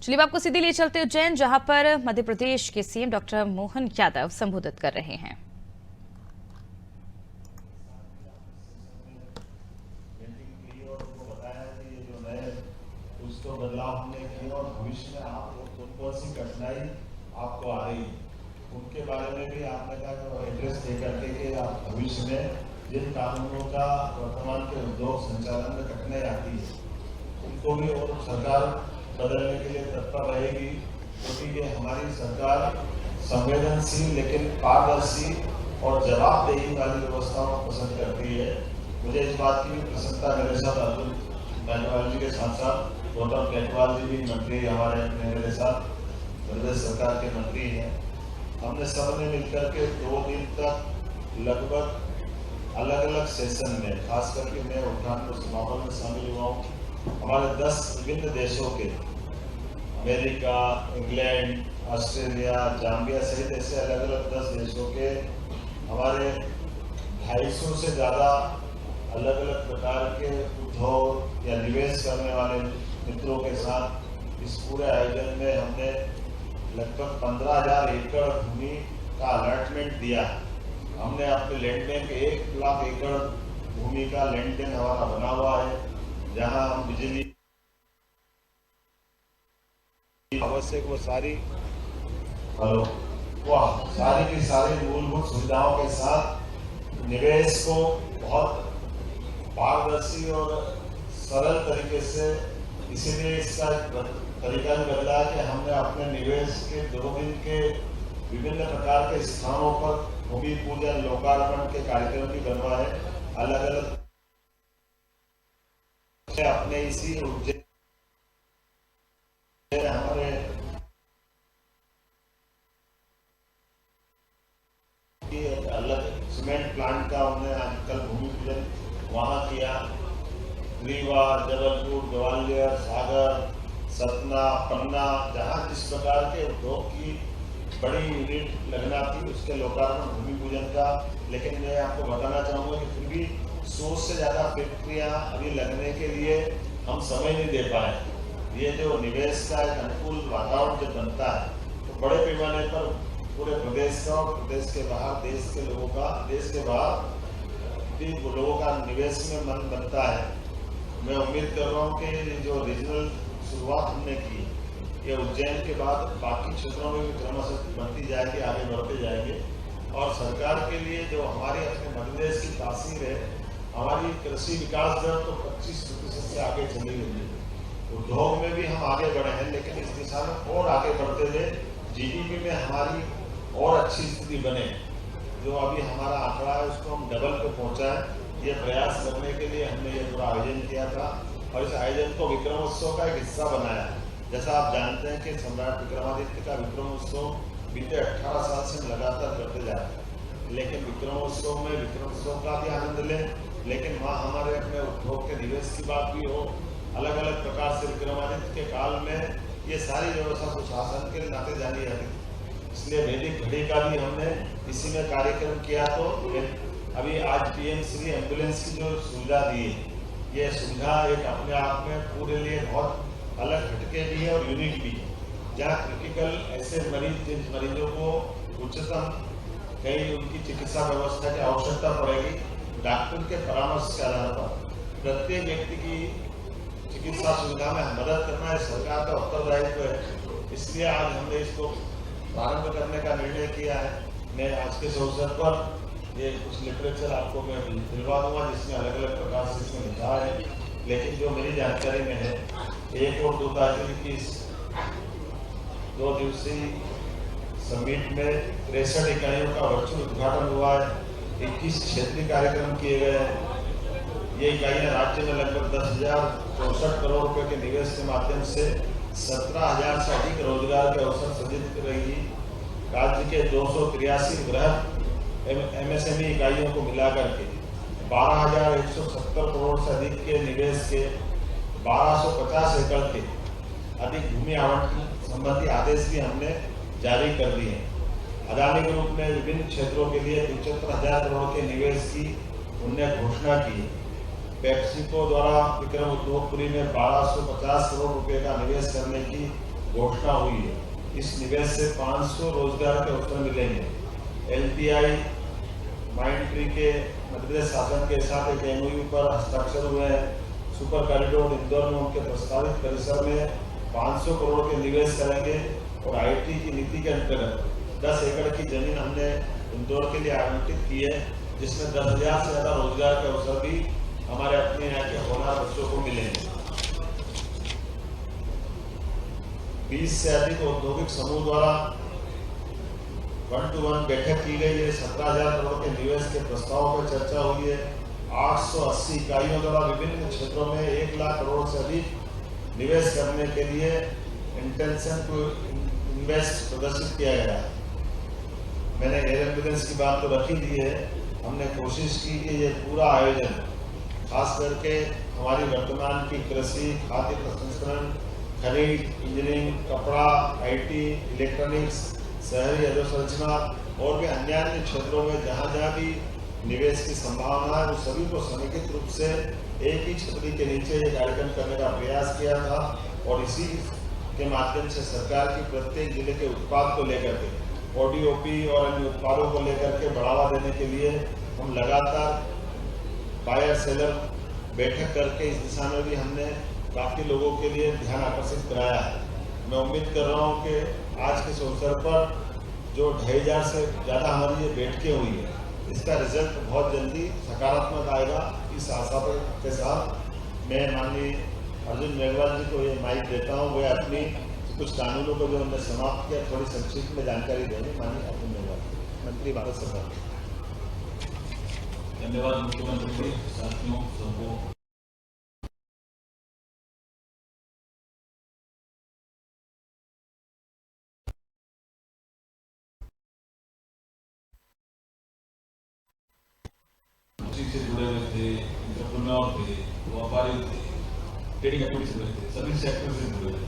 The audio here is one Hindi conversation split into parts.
चलिए आपको सीधे ले चलते उज्जैन, जहां पर मध्य प्रदेश के सीएम डॉक्टर मोहन यादव संबोधित कर रहे हैं। उसको बदलाव हमने किया और भविष्य में आप कौन सी कठिनाई आपको आ रही है उनके बारे में भी आपने कहा एड्रेस दे करके कि आप भविष्य में जिन कानूनों का वर्तमान के उद्योग संचालन में कठिनाई आती है उनको भी और सरकार बदलने के लिए तत्पर रहेगी, क्योंकि ये हमारी सरकार संवेदनशील लेकिन पारदर्शी और जवाबदेही वाली व्यवस्थाओं को पसंद करती है। मुझे इस बात की भी प्रसन्नता, मेरे साथ अर्जुन मेघवाल जी के साथ साथ गौतम केजरीवाल जी भी मंत्री हमारे मेरे साथ प्रदेश सरकार के मंत्री हैं। हमने सबने मिलकर के 2 दिन तक लगभग अलग अलग सेशन में, खास करके मैं उद्घाटन समापन में शामिल हुआ हूँ। हमारे 10 विभिन्न देशों के, अमेरिका, इंग्लैंड, ऑस्ट्रेलिया, जाम्बिया सहित ऐसे अलग अलग 10 देशों के हमारे 250 से ज़्यादा अलग अलग प्रकार के उद्योग या निवेश करने वाले मित्रों के साथ इस पूरे आयोजन में हमने लगभग 15,000 एकड़ भूमि का अलॉटमेंट दिया। हमने अपने लैंड बैंक 1 लाख एकड़ भूमि का लैंड बैंक हमारा बना हुआ है, जहां हम बिजली आवश्यक वो सारी सारी की सारी मूलभूत सुविधाओं के साथ निवेश को बहुत पारदर्शी और सरल तरीके से, इसीलिए इसका तरीका भी बदला कि हमने अपने निवेश के 2 दिन के विभिन्न प्रकार के स्थानों पर भूमि पूजन, लोकार्पण के कार्यक्रम भी बनवाए। अलग अलग अपने इसी उज्जैन हमारे अलग सीमेंट प्लांट का हमने आजकल भूमि पूजन वहां किया। रीवा, जबलपुर, ग्वालियर, सागर, सतना, पन्ना, जहां जिस प्रकार के उद्योग की बड़ी यूनिट लगना थी उसके लोकार्पण भूमि पूजन का। लेकिन मैं आपको बताना चाहूँगा कि फिर भी 100 से ज़्यादा फैक्ट्रियाँ अभी लगने के लिए हम समय नहीं दे पाए। ये जो निवेश का एक अनुकूल वातावरण जब बनता है तो बड़े पैमाने पर पूरे प्रदेश का और प्रदेश के बाहर देश के लोगों का, देश के बाहर भी लोगों का निवेश में मन बनता है। मैं उम्मीद कर रहा हूँ कि जो रीजनल शुरुआत हमने की, ये उज्जैन के बाद बाकी क्षेत्रों में भी क्रमशः बढ़ती जाएगी, आगे बढ़ते जाएंगे। और सरकार के लिए जो हमारी अपने मध्य प्रदेश की तासीर है, हमारी कृषि विकास दर तो 25% से आगे चली गई है। उद्योग में भी हम आगे बढ़े हैं, लेकिन इस दिशा में और आगे बढ़ते हुए GDP में हमारी और अच्छी स्थिति बने। जो अभी हमारा आंकड़ा है उसको हम डबल पे पहुँचाएं, ये प्रयास करने के लिए हमने ये पूरा आयोजन किया था। और इस आयोजन को विक्रमोत्सव का एक हिस्सा बनाया। जैसा आप जानते हैं कि सम्राट विक्रमादित्य का विक्रमोत्सव बीते 18 साल से लगातार करते जा रहे हैं, लेकिन विक्रमोत्सव में विक्रमोत्सव का भी आनंद लें, लेकिन वहाँ हमारे अपने उद्योग के निवेश की बात भी हो। अलग अलग प्रकार से विक्रमादित्य के काल में ये सारी व्यवस्था सुशासन के नाते जानी जाती थी, इसलिए वैदिक घड़ी का भी हमने इसी में कार्यक्रम किया। तो अभी आज PM श्री एम्बुलेंस की जो सुविधा दी है, ये सुविधा एक अपने आप में पूरे लिए बहुत अलग हटके भी है और यूनिक भी है। जहाँ क्रिटिकल ऐसे मरीज, जिन मरीजों को उच्चतम कहीं उनकी चिकित्सा व्यवस्था की आवश्यकता पड़ेगी, डॉक्टर के परामर्श के आधार पर प्रत्येक व्यक्ति की चिकित्सा सुविधा में मदद करना है सरकार का उत्तरदायित्व है। इसलिए आज हमने इसको प्रारंभ करने का निर्णय किया है। मैं आज के अवसर पर ये कुछ लिटरेचर आपको मैं दिलवा दूंगा, जिसमें अलग अलग प्रकार से इसमें लिखा है। लेकिन जो मेरी जानकारी में है, 1 और 2 तारीख की 2 दिवसीय समिट में 63 इकाइयों का वर्चुअल उद्घाटन हुआ है। 21 क्षेत्रीय कार्यक्रम किए गए हैं। ये इकाइयाँ राज्य में लगभग 10,064 करोड़ रुपए के निवेश के माध्यम से 17,000 से अधिक रोजगार के अवसर सृजित करेगी। राज्य के 283 गृह MSME इकाइयों को मिलाकर के 12,170 करोड़ से अधिक के निवेश के 1250 एकड़ के अधिक भूमि आवंटन संबंधी आदेश भी हमने जारी कर दिए हैं। अदानी ग्रुप ने विभिन्न क्षेत्रों के लिए 75,000 करोड़ के निवेश की उन्होंने घोषणा की। पेप्सिको द्वारा विक्रम उद्योगपुरी में 1250 करोड़ रुपए का निवेश करने की घोषणा हुई है। इस निवेश से 500 रोजगार के अवसर मिलेंगे। एलपीआई माइंड ट्री के मध्य प्रदेश शासन के साथ एक एमओयू पर हस्ताक्षर हुए हैं। सुपर कॉरिडोर इंदौर में उनके प्रस्तावित परिसर में 500 करोड़ के निवेश करेंगे और आईटी की नीति के अंतर्गत 10 एकड़ की जमीन हमने इंदौर के लिए आवंटित की है, जिसमें 10,000 से ज्यादा रोजगार के अवसर भी हमारे अपने यहाँ के होनहार बच्चों को मिलेंगे। 20 से अधिक औद्योगिक समूह द्वारा 1-to-1 बैठक की गई है। 17,000 करोड़ के निवेश के प्रस्तावों पर चर्चा हुई है। 880 इकाइयों द्वारा विभिन्न क्षेत्रों में 1 लाख करोड़ से अधिक निवेश करने के लिए इंटेंशन टू इन्वेस्ट प्रदर्शित किया गया है। मैंने एयर एम्बुलेंस की बात तो रखी दी है। हमने कोशिश की कि ये पूरा आयोजन खास करके हमारी वर्तमान की कृषि, खाद्य प्रसंस्करण, खनिज, इंजीनियरिंग, कपड़ा, आईटी, इलेक्ट्रॉनिक्स, शहरी अधोसंरचना और भी अन्य क्षेत्रों में जहाँ जहाँ भी निवेश की संभावना है, उस सभी को समेकित रूप से एक ही छतरी के नीचे ये कार्यक्रम करने का प्रयास किया था। और इसी के माध्यम से सरकार की प्रत्येक जिले के उत्पाद को लेकर के ओडीओपी और अन्य उत्पादों को लेकर के बढ़ावा देने के लिए हम लगातार बायर सेलर बैठक करके इस दिशा में भी हमने काफ़ी लोगों के लिए ध्यान आकर्षित कराया है। मैं उम्मीद कर रहा हूँ कि आज के इस अवसर पर जो 2,500 से ज़्यादा हमारी ये बैठकें हुई है, इसका रिजल्ट बहुत जल्दी सकारात्मक आएगा। इस आशा के साथ मैं माननीय अर्जुन मेघवाल जी को ये माइक देता हूँ। वे अपनी कुछ कानूनों को जो हमने समाप्त किया थोड़ी संक्षिप्त में जानकारी देंगे। माननीय अर्जुन मेघवाल, मंत्री भारत सरकार। धन्यवाद मुख्यमंत्री जी, साथियों सबको। से जुड़े हुए थे, एंटरप्रेन्योर थे, व्यापारी थे, ट्रेडिंग एक्टिविटी से जुड़े थे, सभी सेक्टर से जुड़े हुए थे।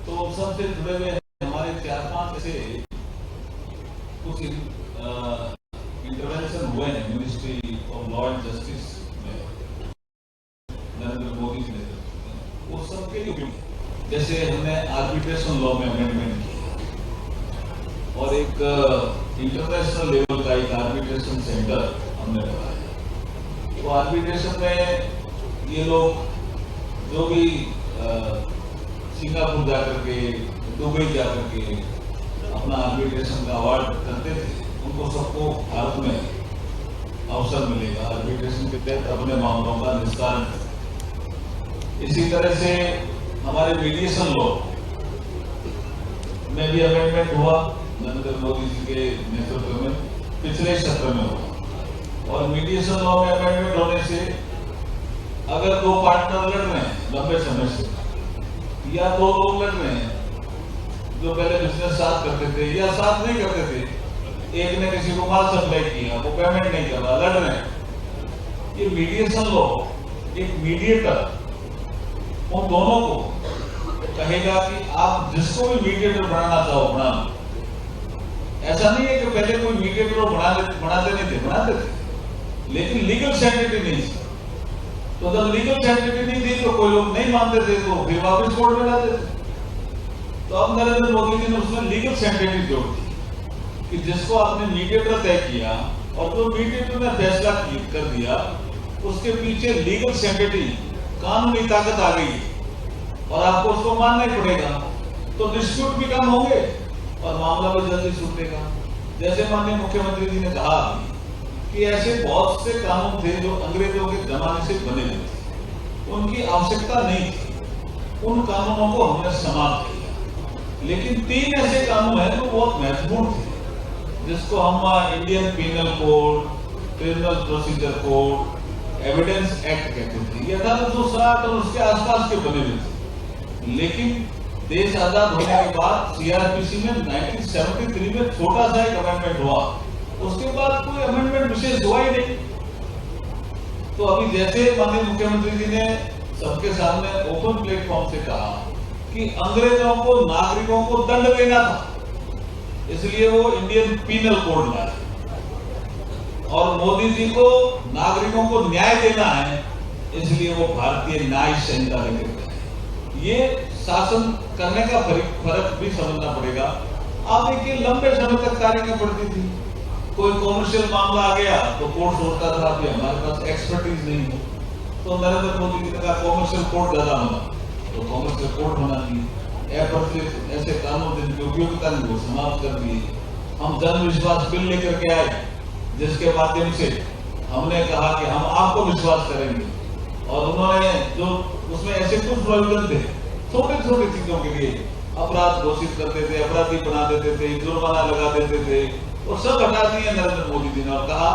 तो सबसे जुड़े हुए हमारे 4-5 ऐसे कुछ इंटरवेंशन हुए हैं ministry of law and justice में नरेंद्र मोदी जी ने, वो सबके लिए, जैसे हमने आर्बिट्रेशन लॉ में अमेंडमेंट किया और एक इंटरनेशनल लेवल का एक आर्बिट्रेशन सेंटर हमने बनाया। तो आर्बिट्रेशन में ये लोग जो भी सिंगापुर जाकर के, दुबई जाकर के अपना आर्बिट्रेशन का अवार्ड करते थे, उनको सबको भारत में अवसर मिलेगा आर्बिट्रेशन के तहत अपने मामलों का निस्तारण। इसी तरह से हमारे मीडिएशन लॉ में भी अमेंडमेंट हुआ नरेंद्र मोदी जी के नेतृत्व में, पिछले सत्र में हुआ। और मीडिएशन लॉ में अमेंडमेंट होने से अगर 2 पार्टनर लड़ रहे हैं लंबे समय से, या 2 लोग लड़ रहे हैं जो पहले बिजनेस साथ करते थे या साथ नहीं करते थे, एक ने किसी को माल सप्लाई किया, वो पेमेंट नहीं कर रहा, लड़ रहे हैं, ये मीडिएशन लॉ एक मीडिएटर उन दोनों को कहेगा कि आप जिसको भी मीडिएटर बनाना चाहो बना लो। ऐसा नहीं है कि पहले कोई मीडिएटर बनाते नहीं थे, बनाते थे, लेकिन लीगल सेंटिटी नहीं थी। तो जब लीगल सेंटिटी नहीं थी तो कोई लोग नहीं मानते थे, तो फिर वापस कोर्ट में लाते थे। तो अब नरेंद्र मोदी जी ने उसमें लीगल सेंटिटी जोड़ दी कि जिसको आपने मीडिएटर तय किया और जो मीडिएटर ने फैसला कर दिया, उसके पीछे लीगल सेंटिटी, कानूनी ताकत आ गई और आपको उसको मानना ही पड़ेगा। तो डिस्प्यूट भी कम होंगे और मामला भी जल्दी छूटेगा। जैसे माननीय मुख्यमंत्री जी ने कहा कि ऐसे बहुत से कानून थे जो अंग्रेजों के जमाने से बने हुए थे, उनकी आवश्यकता नहीं थी, उन कानूनों को हमने समाप्त किया। लेकिन 3 ऐसे कानून हैं जो बहुत महत्वपूर्ण थे, जिसको हम Indian penal code, criminal procedure code, evidence act कहते थे। ये 1860 और उसके आसपास के बने हुए थे। लेकिन देश आजाद होने के बाद सीआरपीसी में 1973 में छोटा सा एक अमेंडमेंट हुआ, उसके बाद कोई अमेंडमेंट विशेष हुआ ही नहीं। तो अभी जैसे माननीय मुख्यमंत्री जी ने सबके सामने ओपन प्लेटफॉर्म से कहा कि अंग्रेजों को नागरिकों को दंड देना था, इसलिए वो इंडियन पीनल कोड लाए, और मोदी जी को नागरिकों को न्याय देना है, इसलिए वो भारतीय न्याय संहिता लेकर गए। ये शासन करने का फर्क भी समझना पड़ेगा। आप देखिए लंबे समय तक तारीखें पड़ती थी, कोई कॉमर्शियल मामला आ गया तो कोर्ट छोड़ता था, अभी हमारे पास एक्सपर्टीज नहीं है, तो नरेंद्र मोदी जी ने कहा कॉमर्शियल कोर्ट ज्यादा होना, तो कॉमर्शियल कोर्ट होना चाहिए। ऐसे कानून जिनकी उपयोगिता नहीं वो समाप्त कर दिए। हम जन विश्वास बिल लेकर के आए, जिसके माध्यम से हमने कहा कि हम आपको विश्वास करेंगे, और उन्होंने जो उसमें ऐसे कुछ प्रोविजन थे छोटे छोटे चीजों के लिए अपराध घोषित करते थे, अपराधी बना देते थे, जुर्माना लगा देते थे, और सब हटा दिए नरेंद्र मोदी जी ने और कहा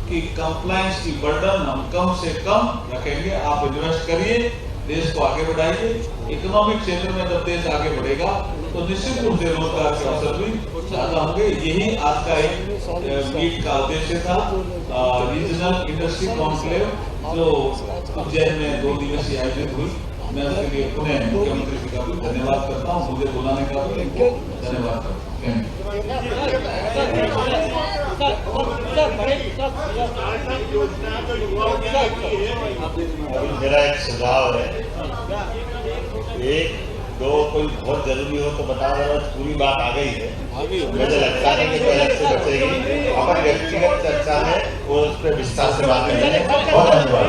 कि कंप्लायंस की बर्डन हम कम से कम रखेंगे, आप इन्वेस्ट करिए, देश को आगे बढ़ाइए। इकोनॉमिक क्षेत्र में जब देश आगे बढ़ेगा तो निश्चित रूप से रोजगार के अवसर भी ज्यादा होंगे। यही आज का एक मीट का उद्देश्य था, रीजनल इंडस्ट्री कॉन्क्लेव जो उज्जैन में 2 दिवसीय आयोजित हुई। मैं उसके लिए पुनः मुख्यमंत्री जी का भी धन्यवाद करता हूँ, मुझे बुलाने का भी धन्यवाद करता हूँ। मेरा एक सुझाव है, 1, 2 कोई बहुत जरूरी हो तो बता रहा, पूरी बात आ गई है, मुझे लगता है कि कोई अलग से बचेगी। अपन व्यक्तिगत चर्चा में वो उस पर विस्तार से बात करेंगे। बहुत धन्यवाद।